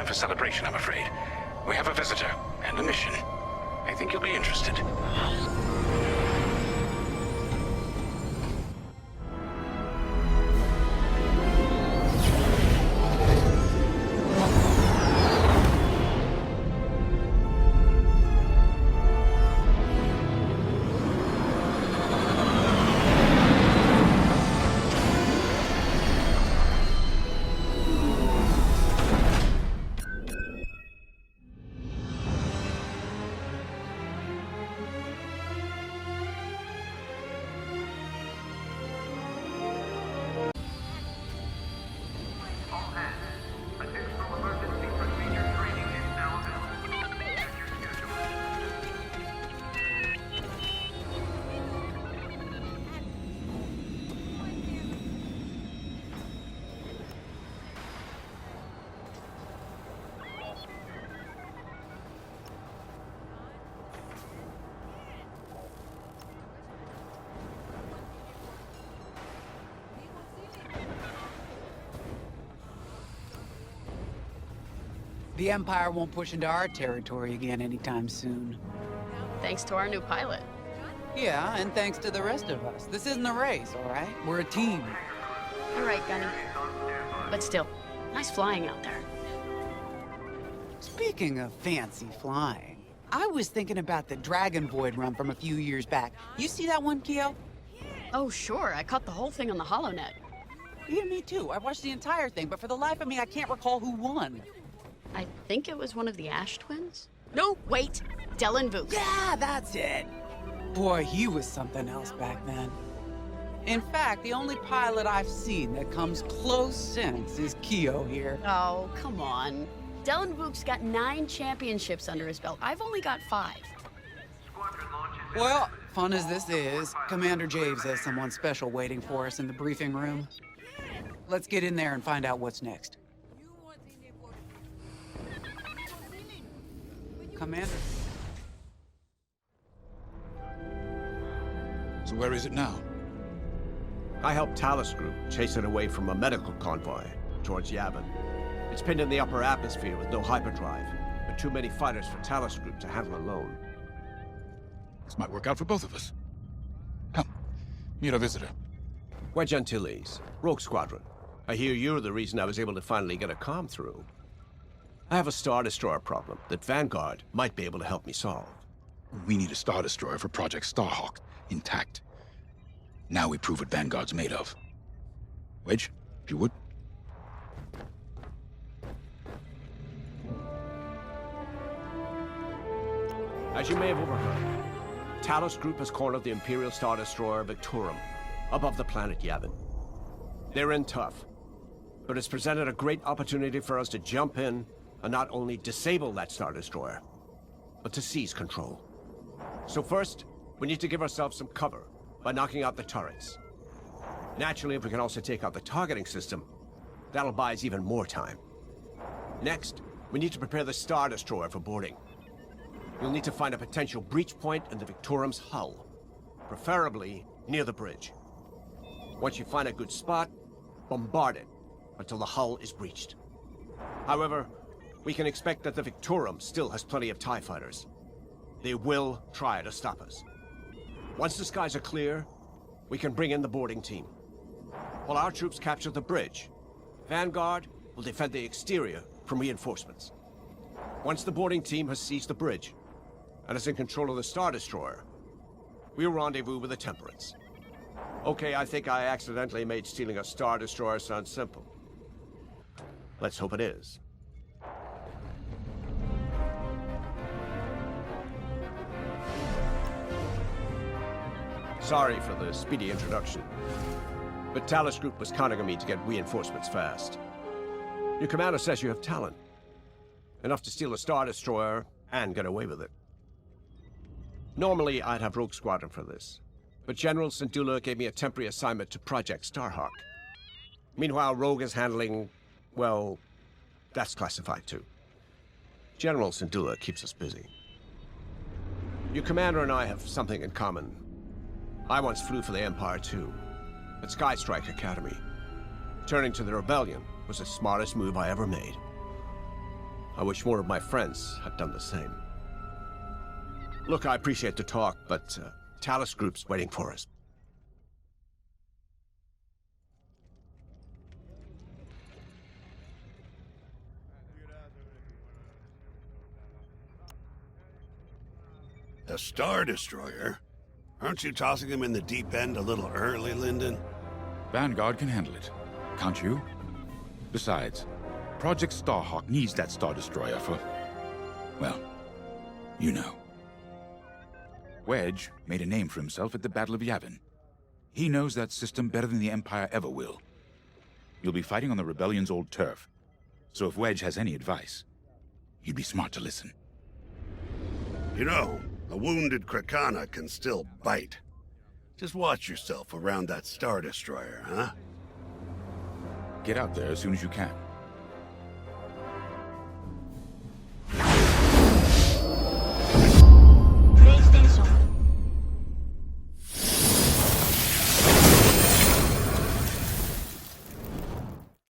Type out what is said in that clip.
time for celebration, I'm afraid. We have a visitor and a mission. I think you'll be interested. The Empire won't push into our territory again anytime soon. Thanks to our new pilot. Yeah, and thanks to the rest of us. This isn't a race, all right? We're a team. You're right, Gunny. But still, nice flying out there. Speaking of fancy flying, I was thinking about the Dragon Void run from a few years back. You see that one, Keo? Oh, sure. I caught the whole thing on the HoloNet. Yeah, me too. I watched the entire thing, but for the life of me, I can't recall who won. I think it was one of the Ash twins? No, wait. Dylan Vuk. Yeah, that's it. Boy, he was something else back then. In fact, the only pilot I've seen that comes close since is Keo here. Oh, come on. Dylan Vuk's got 9 championships under his belt. I've only got 5. Well, fun as this is, Commander Javes has someone special waiting for us in the briefing room. Let's get in there and find out what's next. Commander. So where is it now? I helped Talus Group chase it away from a medical convoy towards Yavin. It's pinned in the upper atmosphere with no hyperdrive, but too many fighters for Talus Group to handle alone. This might work out for both of us. Come, meet our visitor. Wedge Antilles, Rogue Squadron. I hear you're the reason I was able to finally get a comm through. I have a Star Destroyer problem that Vanguard might be able to help me solve. We need a Star Destroyer for Project Starhawk, intact. Now we prove what Vanguard's made of. Wedge, if you would. As you may have overheard, Talus Group has cornered the Imperial Star Destroyer Victorum above the planet Yavin. They're in tough, but it's presented a great opportunity for us to jump in and not only disable that Star Destroyer, but to seize control. So first, we need to give ourselves some cover by knocking out the turrets. Naturally, if we can also take out the targeting system, that'll buy us even more time. Next, we need to prepare the Star Destroyer for boarding. You'll need to find a potential breach point in the Victorum's hull, preferably near the bridge. Once you find a good spot, bombard it until the hull is breached. However, we can expect that the Victorum still has plenty of TIE fighters. They will try to stop us. Once the skies are clear, we can bring in the boarding team. While our troops capture the bridge, Vanguard will defend the exterior from reinforcements. Once the boarding team has seized the bridge and is in control of the Star Destroyer, we'll rendezvous with the Temperance. Okay, I think I accidentally made stealing a Star Destroyer sound simple. Let's hope it is. Sorry for the speedy introduction, but Talus Group was counting on me to get reinforcements fast. Your commander says you have talent. Enough to steal a Star Destroyer and get away with it. Normally, I'd have Rogue Squadron for this, but General Syndulla gave me a temporary assignment to Project Starhawk. Meanwhile, Rogue is handling, well, that's classified too. General Syndulla keeps us busy. Your commander and I have something in common. I once flew for the Empire too, at Skystrike Academy. Turning to the Rebellion was the smartest move I ever made. I wish more of my friends had done the same. Look, I appreciate the talk, but Talos Group's waiting for us. A Star Destroyer? Aren't you tossing him in the deep end a little early, Lyndon? Vanguard can handle it. Can't you? Besides, Project Starhawk needs that Star Destroyer for... well, you know. Wedge made a name for himself at the Battle of Yavin. He knows that system better than the Empire ever will. You'll be fighting on the Rebellion's old turf, so if Wedge has any advice, you'd be smart to listen. You know, a wounded Krakana can still bite. Just watch yourself around that Star Destroyer, huh? Get out there as soon as you can.